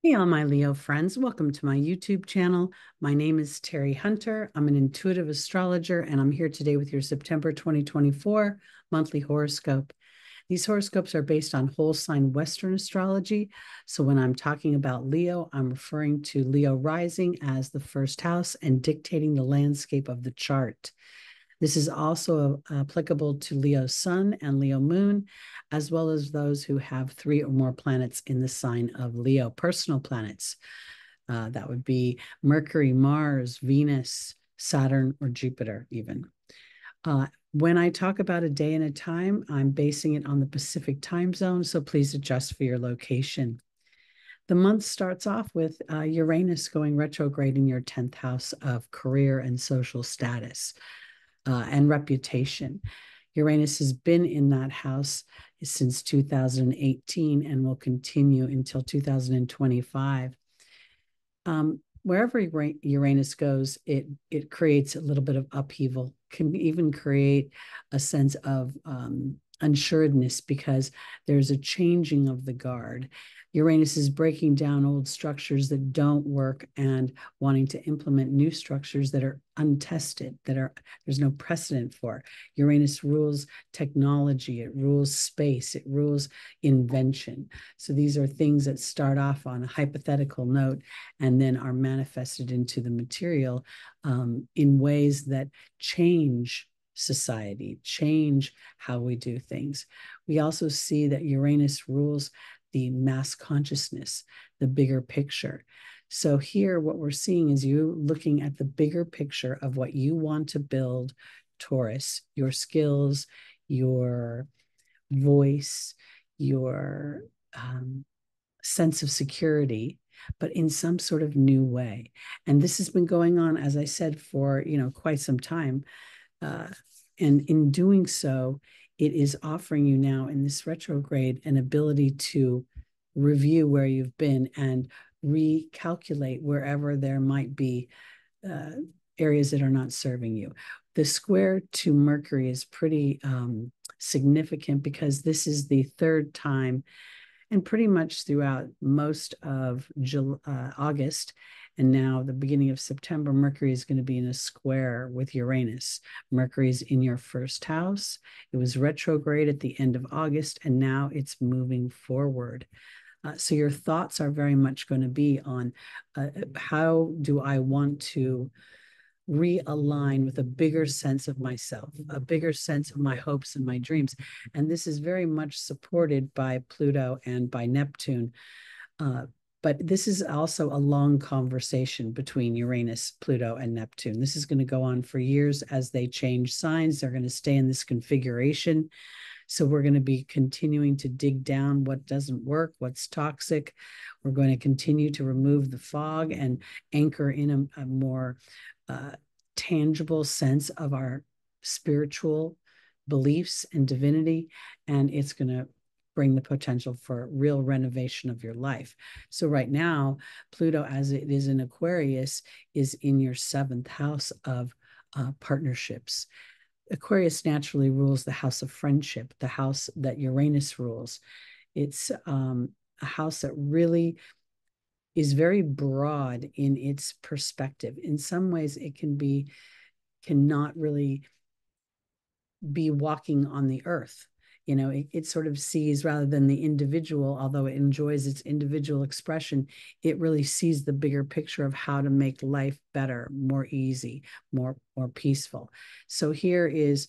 Hey, all my Leo friends. Welcome to my YouTube channel. My name is Terry Hunter. I'm an intuitive astrologer, and I'm here today with your September 2024 monthly horoscope. These horoscopes are based on whole sign Western astrology. So when I'm talking about Leo, I'm referring to Leo rising as the first house and dictating the landscape of the chart. This is also applicable to Leo sun and Leo moon, as well as those who have three or more planets in the sign of Leo, personal planets. That would be Mercury, Mars, Venus, Saturn, or Jupiter, even. When I talk about a day and a time, I'm basing it on the Pacific time zone, so please adjust for your location. The month starts off with Uranus going retrograde in your 10th house of career and social status and reputation. Uranus has been in that house since 2018 and will continue until 2025. Wherever Uranus goes, it creates a little bit of upheaval, can even create a sense of unsuredness because there's a changing of the guard. Uranus is breaking down old structures that don't work and wanting to implement new structures that are untested, there's no precedent for. Uranus rules technology, it rules space, it rules invention. So these are things that start off on a hypothetical note and then are manifested into the material in ways that change society, change how we do things. We also see that Uranus rules the mass consciousness, the bigger picture. So here, what we're seeing is you looking at the bigger picture of what you want to build, Taurus, your skills, your voice, your sense of security, but in some sort of new way. And this has been going on, as I said, for quite some time. And in doing so, it is offering you now in this retrograde an ability to review where you've been and recalculate wherever there might be uh, areas that are not serving you. The square to Mercury is pretty significant because this is the third time, and pretty much throughout most of August and now the beginning of September, Mercury is going to be in a square with Uranus. Mercury is in your first house. It was retrograde at the end of August, and now it's moving forward. So your thoughts are very much going to be on how do I want to realign with a bigger sense of myself, a bigger sense of my hopes and my dreams. And this is very much supported by Pluto and by Neptune. Uh, but this is also a long conversation between Uranus, Pluto, and Neptune. This is going to go on for years as they change signs. They're going to stay in this configuration. So we're going to be continuing to dig down what doesn't work, what's toxic. We're going to continue to remove the fog and anchor in a more tangible sense of our spiritual beliefs and divinity. And it's going to bring the potential for real renovation of your life. So right now, Pluto, as it is in Aquarius, is in your seventh house of partnerships. Aquarius naturally rules the house of friendship, the house that Uranus rules. It's a house that really is very broad in its perspective. In some ways, it cannot really be walking on the earth. It sort of sees rather than the individual, although it enjoys its individual expression, it really sees the bigger picture of how to make life better, more easy, more peaceful. So here is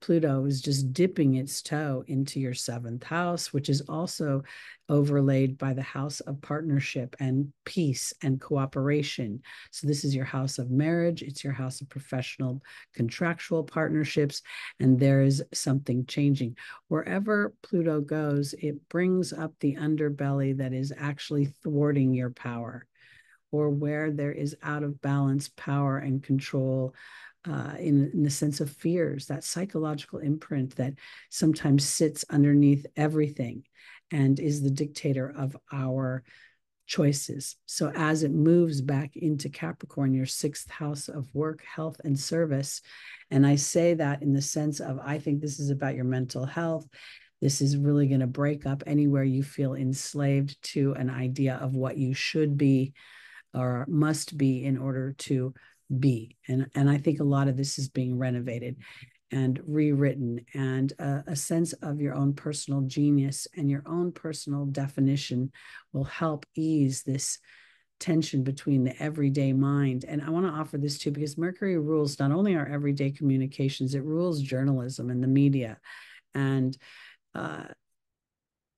Pluto is just dipping its toe into your seventh house, which is also overlaid by the house of partnership and peace and cooperation. So this is your house of marriage. It's your house of professional contractual partnerships. And there is something changing. Wherever Pluto goes, it brings up the underbelly that is actually thwarting your power, or where there is out of balance power and control in the sense of fears, that psychological imprint that sometimes sits underneath everything and is the dictator of our choices. So as it moves back into Capricorn, your sixth house of work, health, and service, and I say that in the sense of I think this is about your mental health. This is really going to break up anywhere you feel enslaved to an idea of what you should be or must be in order to be. And I think a lot of this is being renovated and rewritten, and a sense of your own personal genius and your own personal definition will help ease this tension between the everyday mind. And I want to offer this too, because Mercury rules not only our everyday communications, it rules journalism and the media and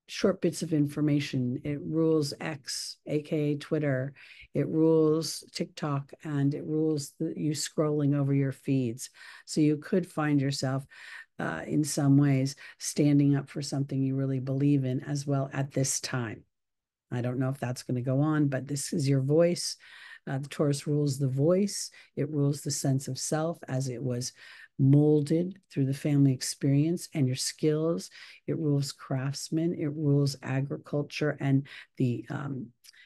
short bits of information. It rules X, aka Twitter. It rules TikTok, and it rules you scrolling over your feeds. So you could find yourself in some ways standing up for something you really believe in as well at this time. I don't know if that's going to go on, but this is your voice. The Taurus rules the voice. It rules the sense of self as it was molded through the family experience and your skills. It rules craftsmen. It rules agriculture and the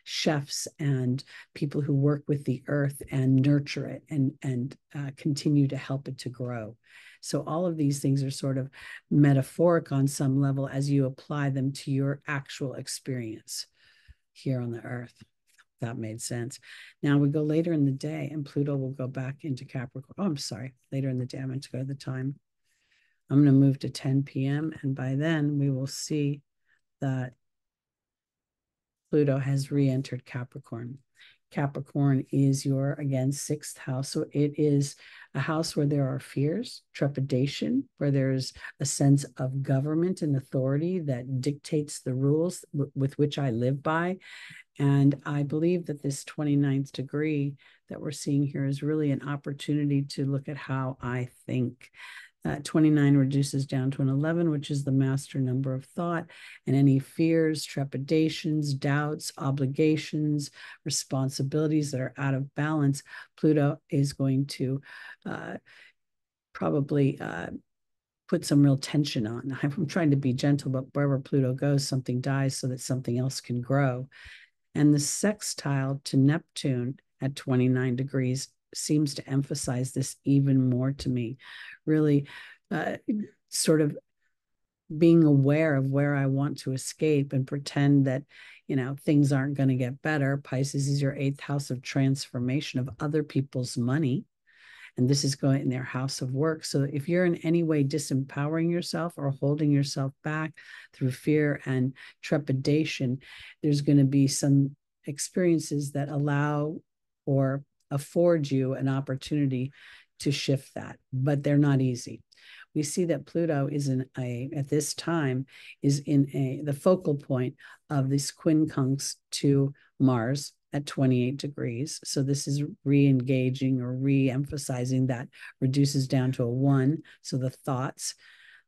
chefs and people who work with the earth and nurture it and continue to help it to grow. So all of these things are sort of metaphoric on some level as you apply them to your actual experience here on the earth. That made sense. Now we go later in the day and Pluto will go back into Capricorn. Oh, I'm sorry. Later in the day, I meant to go to the time. I'm going to move to 10 p.m. And by then we will see that Pluto has re-entered Capricorn. Capricorn is your, again, sixth house. So it is a house where there are fears, trepidation, where there's a sense of government and authority that dictates the rules with which I live by. And I believe that this 29th degree that we're seeing here is really an opportunity to look at how I think. 29 reduces down to an 11, which is the master number of thought, and any fears, trepidations, doubts, obligations, responsibilities that are out of balance, Pluto is going to probably put some real tension on. I'm trying to be gentle, but wherever Pluto goes, something dies so that something else can grow. And the sextile to Neptune at 29 degrees seems to emphasize this even more to me. Really sort of being aware of where I want to escape and pretend that, you know, things aren't going to get better. Pisces is your eighth house of transformation of other people's money. And this is going in their house of work. So if you're in any way disempowering yourself or holding yourself back through fear and trepidation, there's going to be some experiences that allow or afford you an opportunity to shift that, but they're not easy. We see that Pluto is at this time is in the focal point of this quincunx to Mars at 28 degrees. So this is re-engaging or re-emphasizing that, reduces down to a 1. So the thoughts.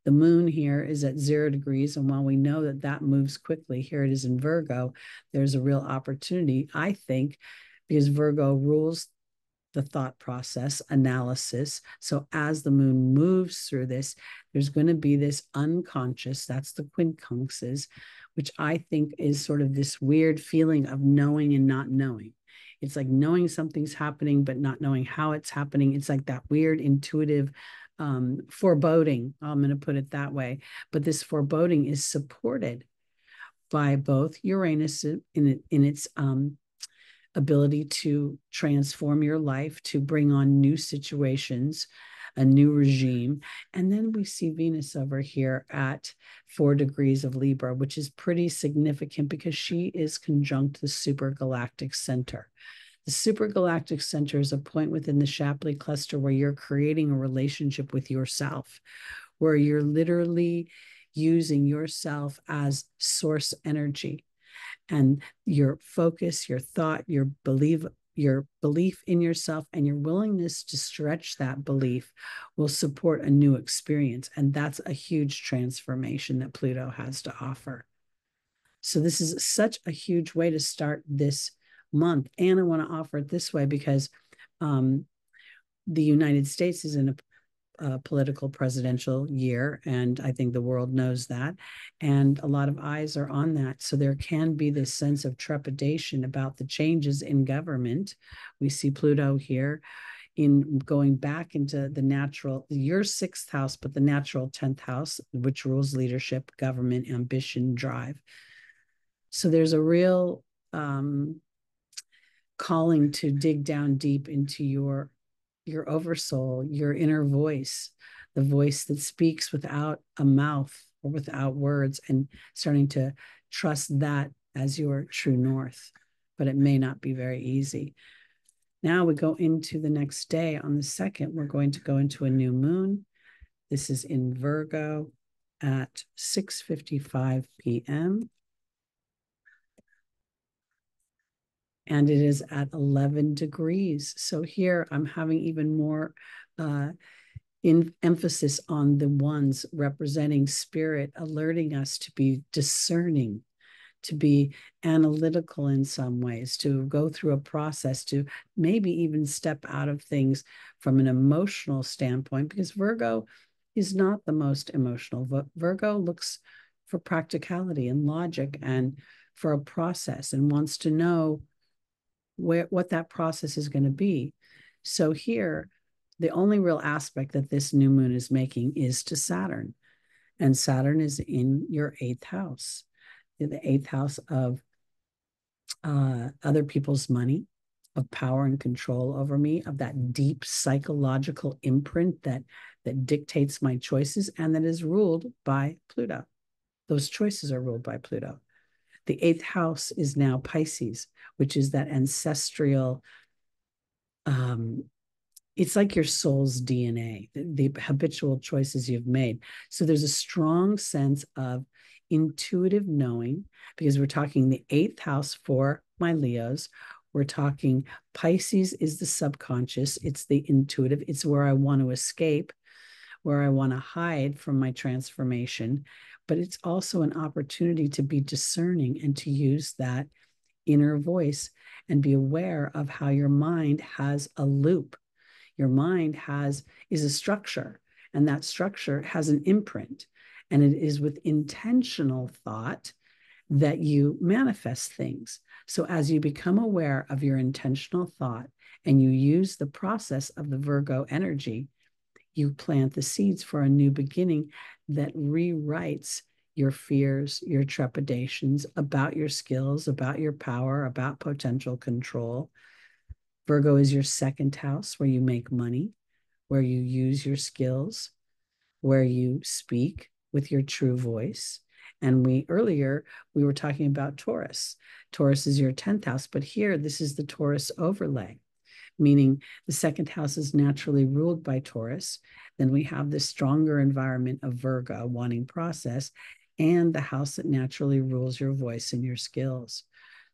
The moon here is at 0 degrees. And while we know that that moves quickly, here it is in Virgo, there's a real opportunity, I think, because Virgo rules the thought process, analysis. So as the moon moves through this, there's going to be this unconscious, that's the quincunxes, which I think is sort of this weird feeling of knowing and not knowing. It's like knowing something's happening, but not knowing how it's happening. It's like that weird intuitive foreboding. I'm going to put it that way. But this foreboding is supported by both Uranus in its ability to transform your life, to bring on new situations, a new regime. And then we see Venus over here at 4 degrees of Libra, which is pretty significant because she is conjunct the supergalactic center. The supergalactic center is a point within the Shapley cluster where you're creating a relationship with yourself, where you're literally using yourself as source energy. And your focus, your thought, your belief in yourself and your willingness to stretch that belief will support a new experience. And that's a huge transformation that Pluto has to offer. So this is such a huge way to start this month. And I want to offer it this way because the United States is in a political presidential year, and I think the world knows that, and a lot of eyes are on that. So there can be this sense of trepidation about the changes in government. We see Pluto here in going back into the natural, your sixth house, but the natural 10th house, which rules leadership, government, ambition, drive. So there's a real calling to dig down deep into your oversoul, your inner voice, the voice that speaks without a mouth or without words, and starting to trust that as your true north. But it may not be very easy. Now we go into the next day. On the 2nd, we're going to go into a new moon. This is in Virgo at 6:55 p.m. And it is at 11 degrees. So here I'm having even more emphasis on the ones representing spirit, alerting us to be discerning, to be analytical in some ways, to go through a process, to maybe even step out of things from an emotional standpoint, because Virgo is not the most emotional. Virgo looks for practicality and logic and for a process and wants to know what that process is going to be. So here, the only real aspect that this new moon is making is to Saturn. And Saturn is in your 8th house, the 8th house of other people's money, of power and control over me, of that deep psychological imprint that dictates my choices and that is ruled by Pluto. Those choices are ruled by Pluto. The 8th house is now Pisces, which is that ancestral, it's like your soul's DNA, the habitual choices you've made. So there's a strong sense of intuitive knowing, because we're talking the 8th house for my Leos. We're talking Pisces is the subconscious. It's the intuitive. It's where I want to escape, where I want to hide from my transformation. But it's also an opportunity to be discerning and to use that inner voice and be aware of how your mind has a loop. Your mind is a structure, and that structure has an imprint. And it is with intentional thought that you manifest things. So as you become aware of your intentional thought and you use the process of the Virgo energy, you plant the seeds for a new beginning that rewrites your fears, your trepidations about your skills, about your power, about potential control. Virgo is your 2nd house, where you make money, where you use your skills, where you speak with your true voice. And earlier we were talking about Taurus. Taurus is your 10th house, but here this is the Taurus overlay, meaning the 2nd house is naturally ruled by Taurus. Then we have this stronger environment of Virgo wanting process, and the house that naturally rules your voice and your skills.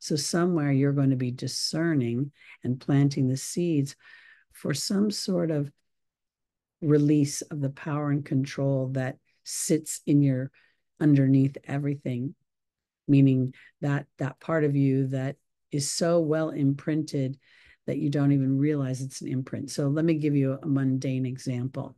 So somewhere you're going to be discerning and planting the seeds for some sort of release of the power and control that sits in your underneath everything, meaning that part of you that is so well imprinted that you don't even realize it's an imprint. So let me give you a mundane example.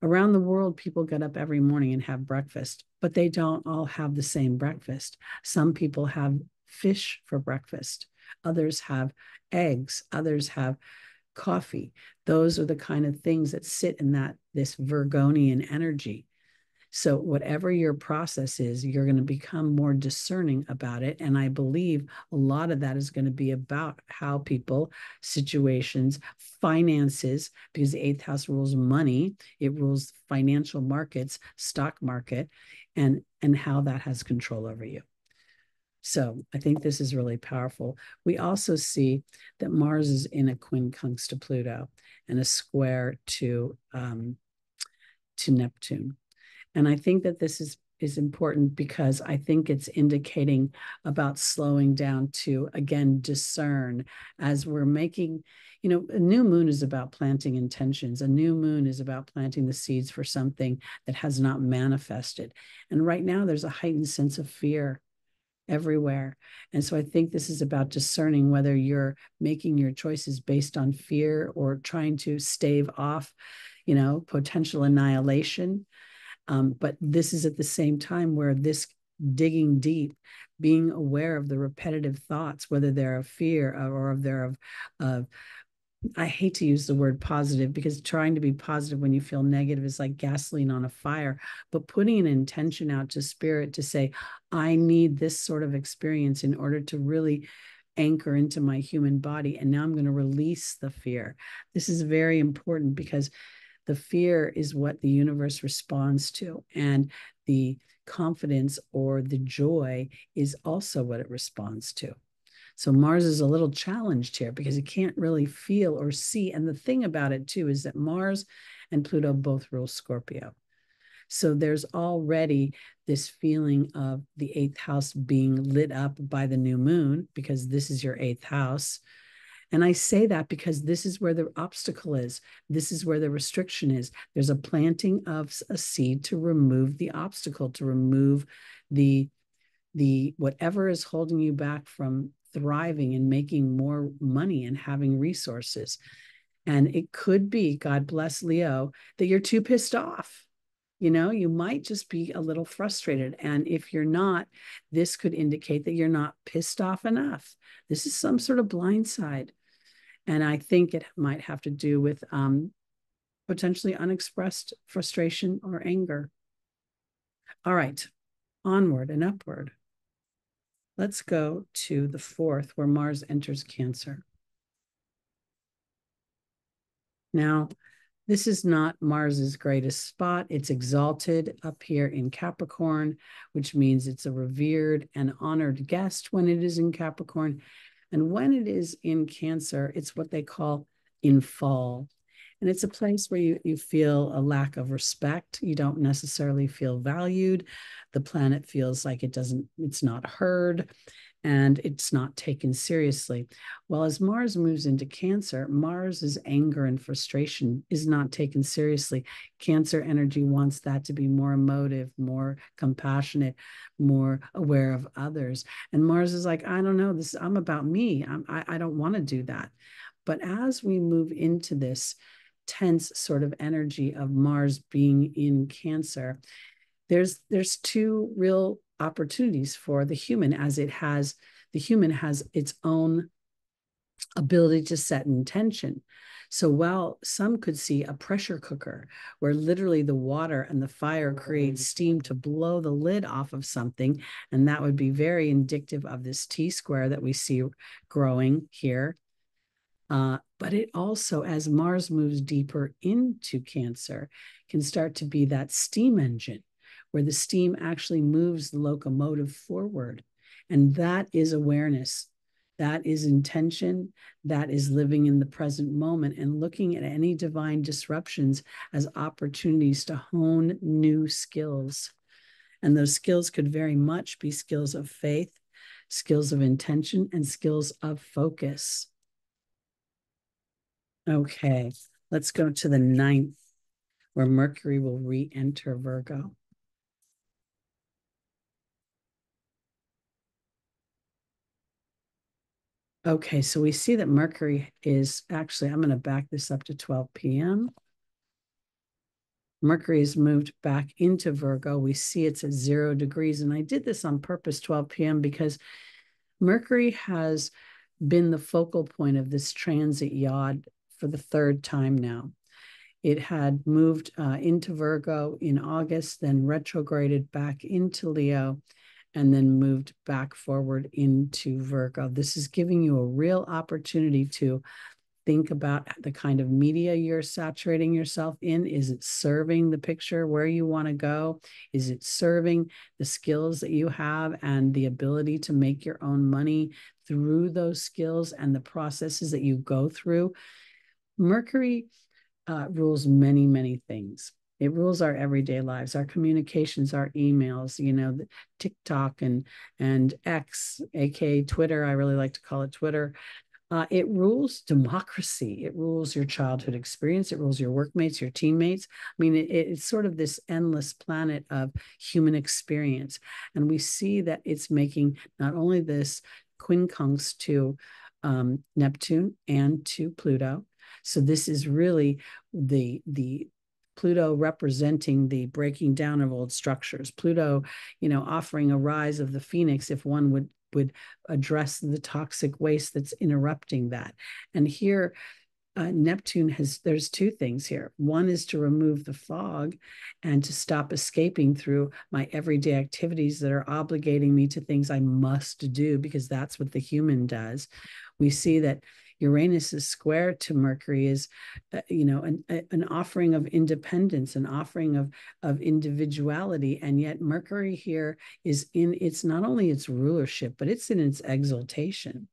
Around the world, people get up every morning and have breakfast, but they don't all have the same breakfast. Some people have fish for breakfast. Others have eggs. Others have coffee. Those are the kind of things that sit in this Virgonian energy. So whatever your process is, you're going to become more discerning about it. And I believe a lot of that is going to be about how people, situations, finances, because the 8th house rules money, it rules financial markets, stock market, and how that has control over you. So I think this is really powerful. We also see that Mars is in a quincunx to Pluto and a square to Neptune. And I think that this is important because I think it's indicating about slowing down to, again, discern as we're making, a new moon is about planting intentions. A new moon is about planting the seeds for something that has not manifested. And right now there's a heightened sense of fear everywhere. And so I think this is about discerning whether you're making your choices based on fear or trying to stave off, potential annihilation. But this is at the same time where this digging deep, being aware of the repetitive thoughts, whether they're of fear or if they're of I hate to use the word positive because trying to be positive when you feel negative is like gasoline on a fire, but putting an intention out to spirit to say, I need this sort of experience in order to really anchor into my human body. And now I'm going to release the fear. This is very important because the fear is what the universe responds to. And the confidence or the joy is also what it responds to. So Mars is a little challenged here because it can't really feel or see. And the thing about it too is that Mars and Pluto both rule Scorpio. So there's already this feeling of the eighth house being lit up by the new moon because this is your eighth house. And I say that because this is where the obstacle is. This is where the restriction is. There's a planting of a seed to remove the obstacle, to remove the whatever is holding you back from thriving and making more money and having resources. And it could be, God bless Leo, that you're too pissed off. You might just be a little frustrated. And if you're not, this could indicate that you're not pissed off enough. This is some sort of blind side. And I think it might have to do with potentially unexpressed frustration or anger. All right, onward and upward. Let's go to the 4th, where Mars enters Cancer. Now, this is not Mars's greatest spot. It's exalted up here in Capricorn, which means it's a revered and honored guest when it is in Capricorn. And when it is in Cancer, it's what they call in fall. And it's a place where you feel a lack of respect. You don't necessarily feel valued. The planet feels like it's not heard and it's not taken seriously. Well, as Mars moves into Cancer, Mars's anger and frustration is not taken seriously. Cancer energy wants that to be more emotive, more compassionate, more aware of others. And Mars is like, I don't know, I'm about me. I don't want to do that. But as we move into this tense sort of energy of Mars being in Cancer, there's two real opportunities for the human, as the human has its own ability to set intention. So while some could see a pressure cooker where literally the water and the fire creates steam to blow the lid off of something, and that would be very indicative of this T-square that we see growing here. But it also, as Mars moves deeper into Cancer, can start to be that steam engine where the steam actually moves the locomotive forward. And that is awareness. That is intention. That is living in the present moment and looking at any divine disruptions as opportunities to hone new skills. And those skills could very much be skills of faith, skills of intention, and skills of focus. Okay, let's go to the 9th, where Mercury will re-enter Virgo. Okay, so we see that Mercury is actually, I'm going to back this up to 12 p.m. Mercury has moved back into Virgo. We see it's at 0 degrees. And I did this on purpose, 12 p.m., because Mercury has been the focal point of this transit yod for the 3rd time now. It had moved into Virgo in August, then retrograded back into Leo, and then moved back forward into Virgo. This is giving you a real opportunity to think about the kind of media you're saturating yourself in. Is it serving the picture where you want to go? Is it serving the skills that you have and the ability to make your own money through those skills and the processes that you go through? Mercury rules many, many things. It rules our everyday lives, our communications, our emails, TikTok and X, aka Twitter. I really like to call it Twitter. It rules democracy. It rules your childhood experience. It rules your workmates, your teammates. I mean, it's sort of this endless planet of human experience. And we see that it's making not only this quincunx to Neptune and to Pluto. So this is really the Pluto representing the breaking down of old structures. Pluto, offering a rise of the phoenix if one would address the toxic waste that's interrupting that. And here Neptune there's two things here. One is to remove the fog and to stop escaping through my everyday activities that are obligating me to things I must do, because that's what the human does. We see that Uranus's square to Mercury is, an offering of independence, an offering of individuality. And yet Mercury here is it's not only its rulership, but it's in its exaltation.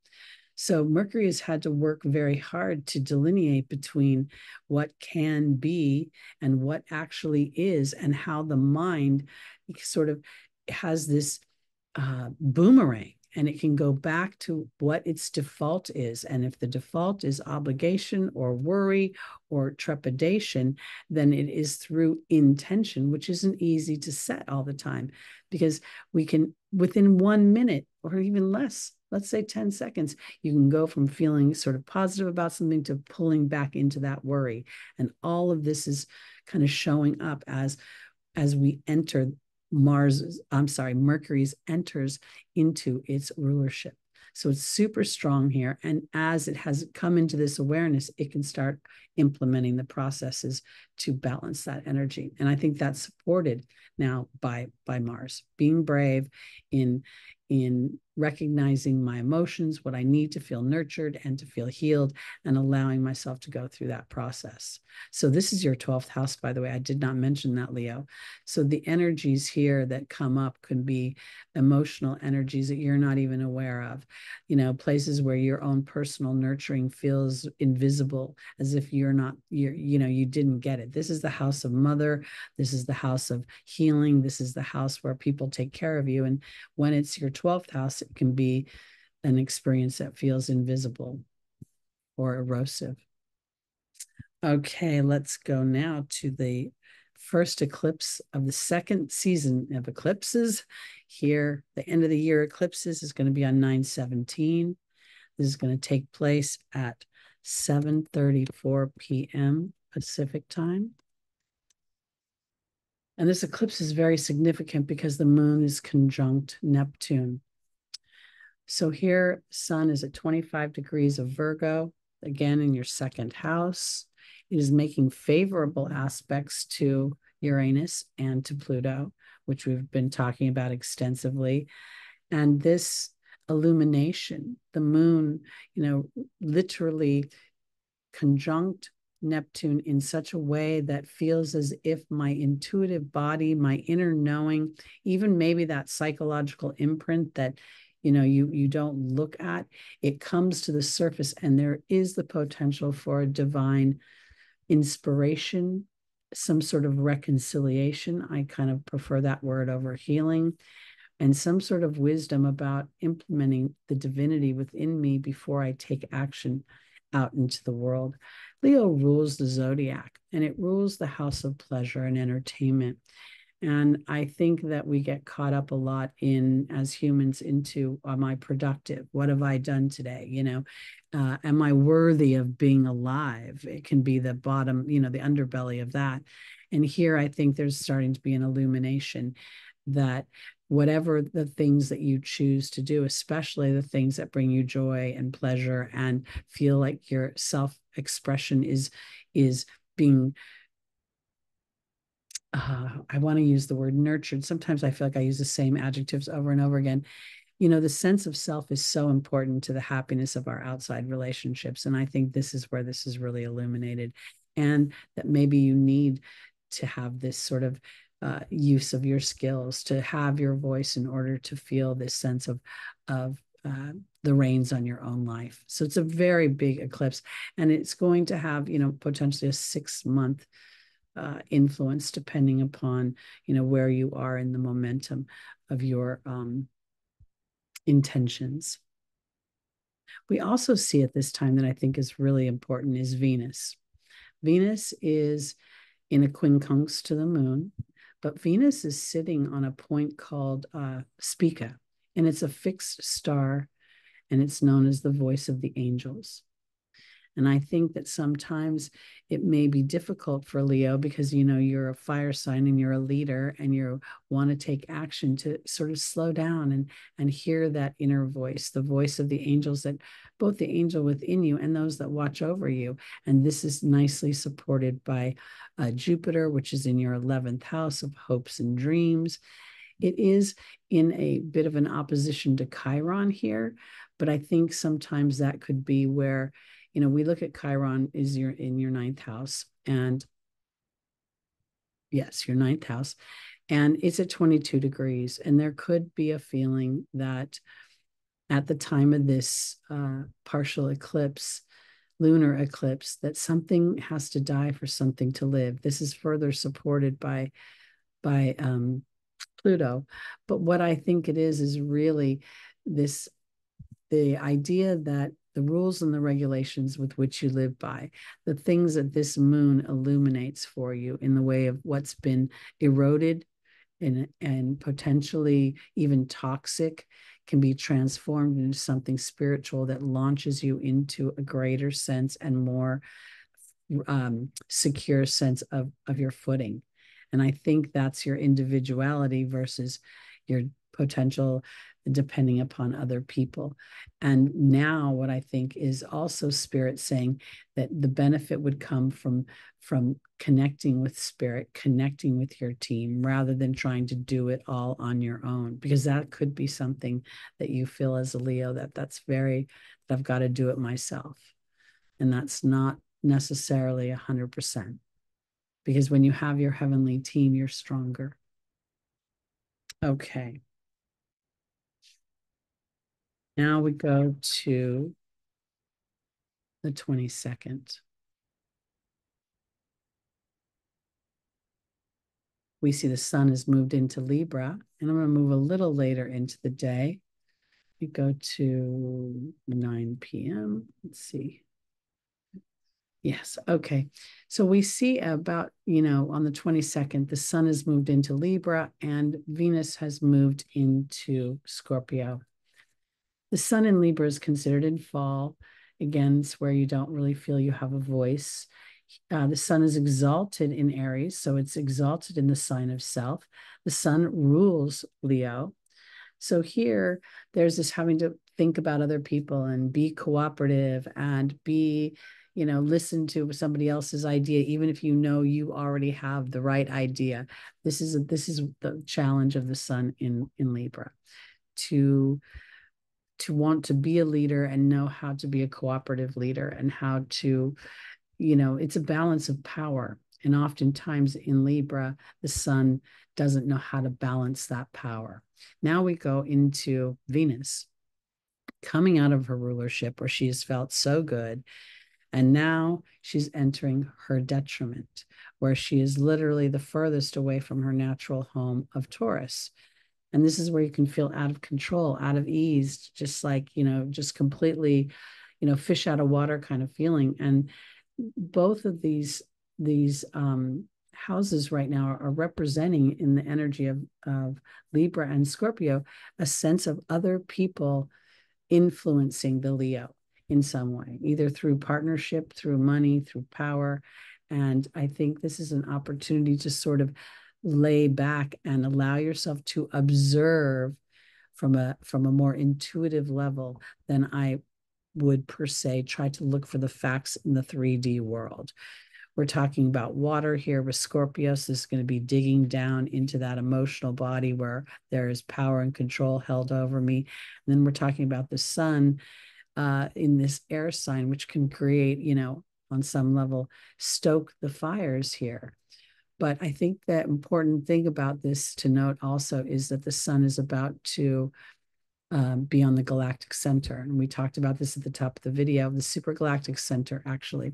So Mercury has had to work very hard to delineate between what can be and what actually is, and how the mind sort of has this boomerang, and it can go back to what its default is. And if the default is obligation or worry or trepidation, then it is through intention, which isn't easy to set all the time, because we can, within 1 minute or even less, let's say 10 seconds, you can go from feeling sort of positive about something to pulling back into that worry. And all of this is kind of showing up as we enter Mercury's enters into its rulership. So it's super strong here. And as it has come into this awareness, it can start implementing the processes to balance that energy. And I think that's supported now by Mars, being brave in recognizing my emotions, what I need to feel nurtured and to feel healed, and allowing myself to go through that process. So this is your 12th house, by the way. I did not mention that, Leo. So the energies here that come up could be emotional energies that you're not even aware of, places where your own personal nurturing feels invisible, as if you didn't get it. This is the house of mother. This is the house of healing. This is the house where people take care of you. And when it's your 12th house, it can be an experience that feels invisible or erosive. Okay, let's go now to the first eclipse of the second season of eclipses. Here, the end of the year eclipses is going to be on 9/17. This is going to take place at 7:34 p.m. Pacific time. And this eclipse is very significant because the moon is conjunct Neptune. So here, sun is at 25 degrees of Virgo, again in your second house. It is making favorable aspects to Uranus and to Pluto, which we've been talking about extensively. And this illumination, the moon, literally conjunct Neptune in such a way that feels as if my intuitive body, my inner knowing, even maybe that psychological imprint that you don't look at, it comes to the surface, and there is the potential for a divine inspiration, some sort of reconciliation. I kind of prefer that word over healing, and some sort of wisdom about implementing the divinity within me before I take action out into the world. Leo rules the zodiac, and it rules the house of pleasure and entertainment. And I think that we get caught up a lot as humans into, am I productive? What have I done today? Am I worthy of being alive? It can be the bottom, the underbelly of that. And here I think there's starting to be an illumination that whatever the things that you choose to do, especially the things that bring you joy and pleasure and feel like your self-expression is being, I want to use the word nurtured. Sometimes I feel like I use the same adjectives over and over again. The sense of self is so important to the happiness of our outside relationships. And I think this is where this is really illuminated, and that maybe you need to have this sort of use of your skills, to have your voice in order to feel this sense of the reins on your own life. So it's a very big eclipse, and it's going to have, potentially a 6-month influence, depending upon, where you are in the momentum of your intentions. We also see at this time that I think is really important is Venus. Venus is in a quincunx to the moon, but Venus is sitting on a point called Spica, and it's a fixed star, and it's known as the voice of the angels. And I think that sometimes it may be difficult for Leo because, you know, you're a fire sign and you're a leader and you want to take action to sort of slow down and hear that inner voice, the voice of the angels, that both the angel within you and those that watch over you. And this is nicely supported by Jupiter, which is in your 11th house of hopes and dreams. It is in a bit of an opposition to Chiron here, but I think sometimes that could be where, you know, we look at Chiron is in your 9th house, and yes, your 9th house, and it's at 22 degrees. And there could be a feeling that at the time of this partial eclipse, lunar eclipse, that something has to die for something to live. This is further supported by Pluto. But what I think it is really the idea that the rules and the regulations with which you live by, the things that this moon illuminates for you in the way of what's been eroded and potentially even toxic, can be transformed into something spiritual that launches you into a greater sense and more secure sense of your footing. And I think that's your individuality versus your potential depending upon other people. And now what I think is also spirit saying that the benefit would come from connecting with spirit, connecting with your team, rather than trying to do it all on your own, because that could be something that you feel as a Leo, that I've got to do it myself. And that's not necessarily 100%, because when you have your heavenly team, you're stronger. Okay. Now we go to the 22nd. We see the sun has moved into Libra, and I'm going to move a little later into the day. We go to 9 p.m. Let's see. Yes. Okay. So we see about, you know, on the 22nd, the sun has moved into Libra and Venus has moved into Scorpio. The sun in Libra is considered in fall. Again, it's where you don't really feel you have a voice. The sun is exalted in Aries, so it's exalted in the sign of self. The sun rules Leo. So here, there's this having to think about other people and be cooperative and be, you know, listen to somebody else's idea, even if you know you already have the right idea. This is the challenge of the sun in Libra, to want to be a leader and know how to be a cooperative leader and how to, you know, it's a balance of power. And oftentimes in Libra, the sun doesn't know how to balance that power. Now we go into Venus coming out of her rulership where she has felt so good. And now she's entering her detriment, where she is literally the furthest away from her natural home of Taurus. And this is where you can feel out of control, out of ease, just like, you know, just completely, you know, fish out of water kind of feeling. And both of these houses right now are representing, in the energy of Libra and Scorpio, a sense of other people influencing the Leo in some way, either through partnership, through money, through power. And I think this is an opportunity to sort of lay back and allow yourself to observe from a more intuitive level than I would per se try to look for the facts in the 3D world. We're talking about water here with Scorpio. So this is going to be digging down into that emotional body where there is power and control held over me. And then we're talking about the sun in this air sign, which can create, you know, on some level, stoke the fires here. But I think the important thing about this to note also is that the sun is about to be on the galactic center. And we talked about this at the top of the video, the supergalactic center, actually.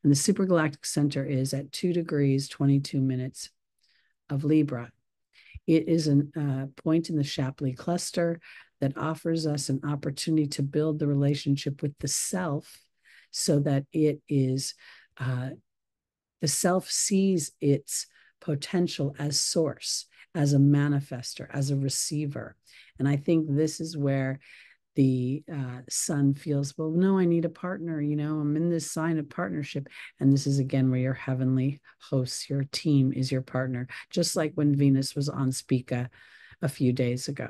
And the supergalactic center is at 2 degrees, 22 minutes of Libra. It is a point in the Shapley cluster that offers us an opportunity to build the relationship with the self, so that it is, the self sees its potential as source, as a manifester, as a receiver. And I think this is where the sun feels, well, no, I need a partner. I'm in this sign of partnership. And this is again where your heavenly hosts, your team is your partner, just like when Venus was on Spica a few days ago.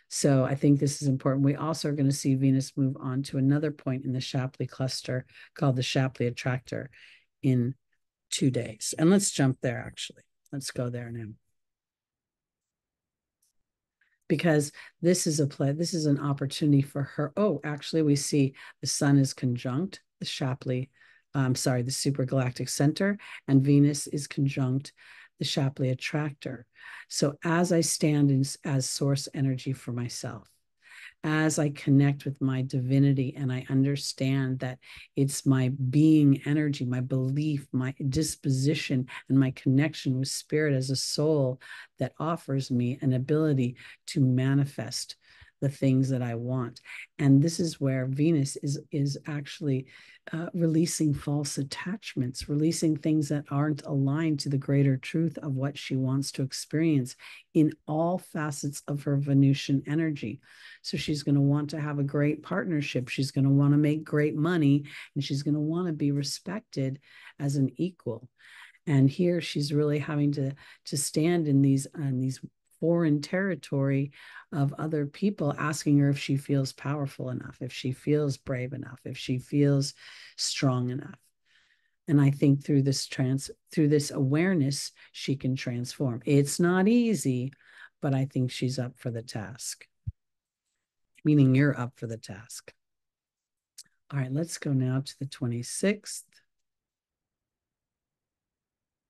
So I think this is important. We also are going to see Venus move on to another point in the Shapley cluster called the Shapley attractor in 2 days. And let's jump there, actually. Let's go there now. Because this is an opportunity for her. Oh, actually, we see the sun is conjunct the Shapley, the supergalactic center, and Venus is conjunct the Shapley attractor. So as I stand as source energy for myself, as I connect with my divinity and I understand that it's my being energy, my belief, my disposition, and my connection with spirit as a soul that offers me an ability to manifest the things that I want. And this is where Venus is actually releasing false attachments, releasing things that aren't aligned to the greater truth of what she wants to experience in all facets of her Venusian energy. So she's going to want to have a great partnership. She's going to want to make great money, and she's going to want to be respected as an equal. And here she's really having to stand in these foreign territory of other people, asking her if she feels powerful enough, if she feels brave enough, if she feels strong enough. And I think through this awareness, she can transform. It's not easy, but I think she's up for the task. Meaning you're up for the task. All right, let's go now to the 26th.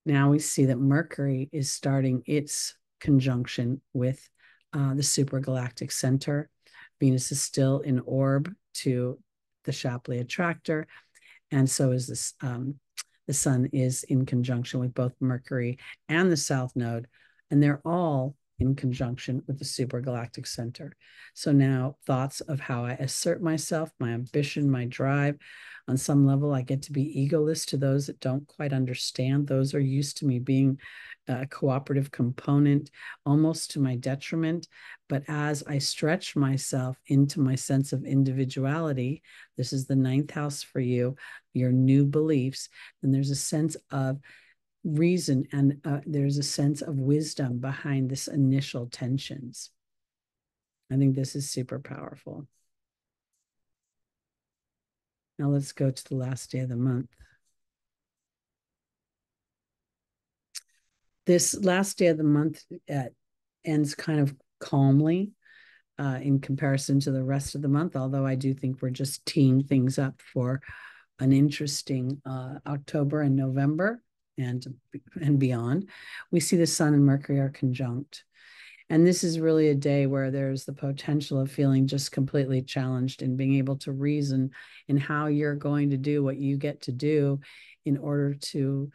Now we see that Mercury is starting its conjunction with the supergalactic center. Venus is still in orb to the Shapley attractor, and so is this. The sun is in conjunction with both Mercury and the South Node, and they're all in conjunction with the supergalactic center. So now thoughts of how I assert myself, my ambition, my drive. On some level, I get to be egoless to those that don't quite understand. Those are used to me being a cooperative component, almost to my detriment. But as I stretch myself into my sense of individuality, this is the 9th house for you, your new beliefs, then there's a sense of reason and there's a sense of wisdom behind this initial tensions. I think this is super powerful. Now let's go to the last day of the month. This last day of the month ends kind of calmly in comparison to the rest of the month, although I do think we're just teeing things up for an interesting October and November and beyond. We see the sun and Mercury are conjunct. And this is really a day where there's the potential of feeling just completely challenged in being able to reason in how you're going to do what you get to do in order to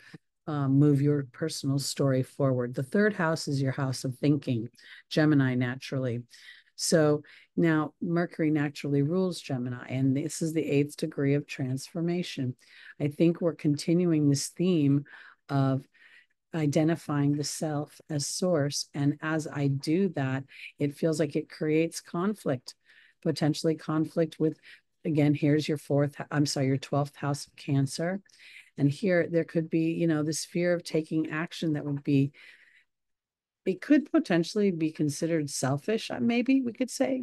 move your personal story forward. The 3rd house is your house of thinking, Gemini naturally. So now Mercury naturally rules Gemini, and this is the 8th degree of transformation. I think we're continuing this theme of identifying the self as source. And as I do that, it feels like it creates conflict, potentially conflict with, again, here's your 12th house of Cancer. And here there could be, this fear of taking action that would be, it could potentially be considered selfish, maybe we could say,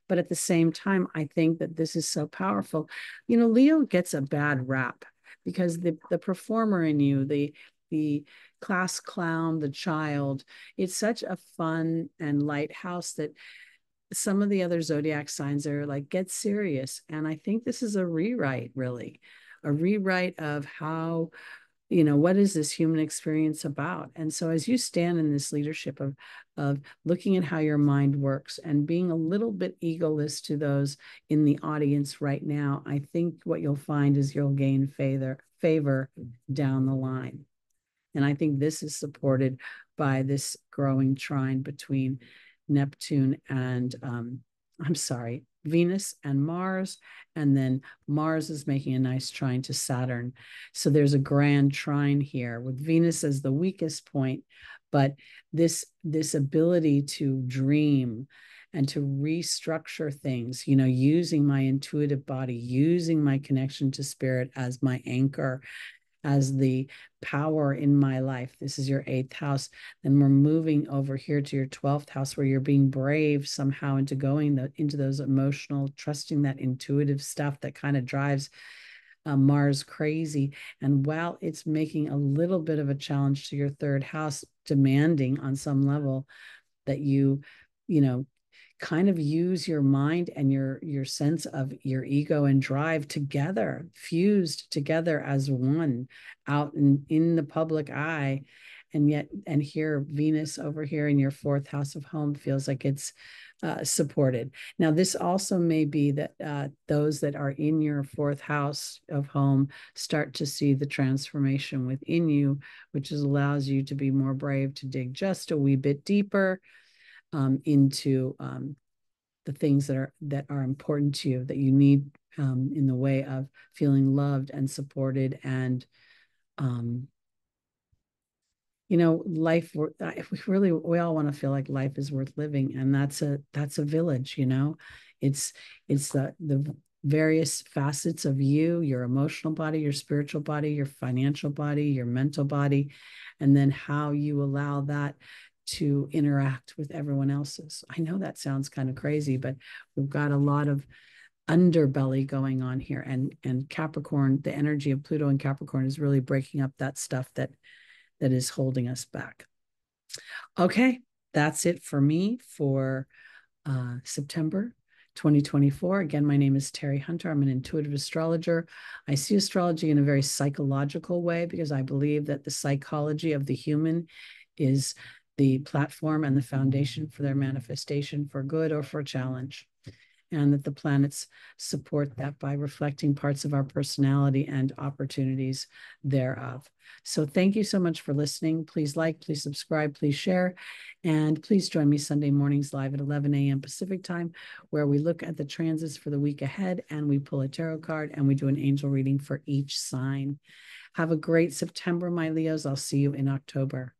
but at the same time, I think that this is so powerful. Leo gets a bad rap because the performer in you, the class clown, the child, it's such a fun and light house that some of the other zodiac signs are like, get serious. And I think this is a rewrite, really, a rewrite of how, what is this human experience about? And so as you stand in this leadership of looking at how your mind works and being a little bit egoless to those in the audience right now, I think what you'll find is you'll gain favor down the line. And I think this is supported by this growing trine between Neptune and, Venus and Mars. And then Mars is making a nice trine to Saturn. So there's a grand trine here with Venus as the weakest point, but this ability to dream and to restructure things, you know, using my intuitive body, using my connection to spirit as my anchor, as the power in my life. This is your 8th house. Then we're moving over here to your 12th house, where you're being brave somehow into going into those emotional, trusting that intuitive stuff that kind of drives Mars crazy. And while it's making a little bit of a challenge to your 3rd house, demanding on some level that you know, kind of use your mind and your sense of your ego and drive together, fused together as one out in the public eye. And yet, and here, Venus over here in your 4th house of home feels like it's supported. Now, this also may be that those that are in your 4th house of home start to see the transformation within you, which allows you to be more brave, to dig just a wee bit deeper into the things that are important to you, that you need in the way of feeling loved and supported, and you know, life. We all want to feel like life is worth living, and that's a village. You know, it's the various facets of you, your emotional body, your spiritual body, your financial body, your mental body, and then how you allow that to interact with everyone else's. I know that sounds kind of crazy, but we've got a lot of underbelly going on here, and Capricorn, the energy of Pluto and Capricorn is really breaking up that stuff that is holding us back. Okay, that's it for me for September 2024. Again, my name is Terry Hunter. I'm an intuitive astrologer. I see astrology in a very psychological way, because I believe that the psychology of the human is the platform and the foundation for their manifestation, for good or for challenge, and that the planets support that by reflecting parts of our personality and opportunities thereof. So thank you so much for listening. Please like, please subscribe, please share, and please join me Sunday mornings live at 11 a.m. Pacific time, where we look at the transits for the week ahead, and we pull a tarot card, and we do an angel reading for each sign. Have a great September, my Leos. I'll see you in October.